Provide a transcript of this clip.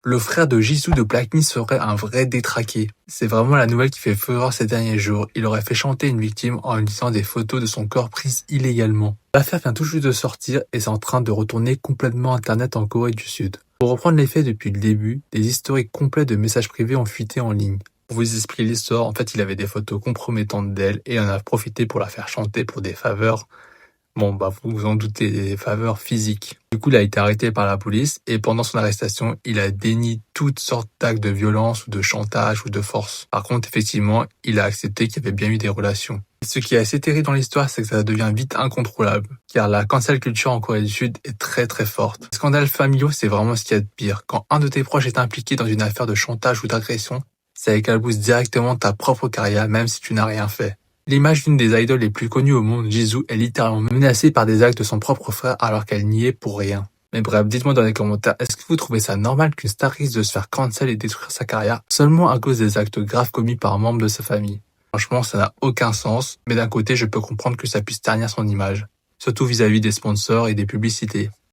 Le frère de Jisoo de Blackpink serait un vrai détraqué. C'est vraiment la nouvelle qui fait fureur ces derniers jours. Il aurait fait chanter une victime en utilisant des photos de son corps prises illégalement. L'affaire vient tout juste de sortir et c'est en train de retourner complètement Internet en Corée du Sud. Pour reprendre les faits depuis le début, des historiques complets de messages privés ont fuité en ligne. Pour vous expliquer l'histoire, en fait il avait des photos compromettantes d'elle et en a profité pour la faire chanter pour des faveurs. Bon, vous vous en doutez, des faveurs physiques. Du coup, il a été arrêté par la police et pendant son arrestation, il a dénié toutes sortes d'actes de violence ou de chantage ou de force. Par contre, effectivement, il a accepté qu'il y avait bien eu des relations. Et ce qui est assez terrible dans l'histoire, c'est que ça devient vite incontrôlable, car la cancel culture en Corée du Sud est très très forte. Les scandales familiaux, c'est vraiment ce qu'il y a de pire. Quand un de tes proches est impliqué dans une affaire de chantage ou d'agression, ça éclabousse directement ta propre carrière, même si tu n'as rien fait. L'image d'une des idoles les plus connues au monde, Jisoo, est littéralement menacée par des actes de son propre frère alors qu'elle n'y est pour rien. Mais bref, dites-moi dans les commentaires, est-ce que vous trouvez ça normal qu'une star risque de se faire cancel et détruire sa carrière seulement à cause des actes graves commis par un membre de sa famille? Franchement, ça n'a aucun sens, mais d'un côté, je peux comprendre que ça puisse ternir son image, surtout vis-à-vis des sponsors et des publicités.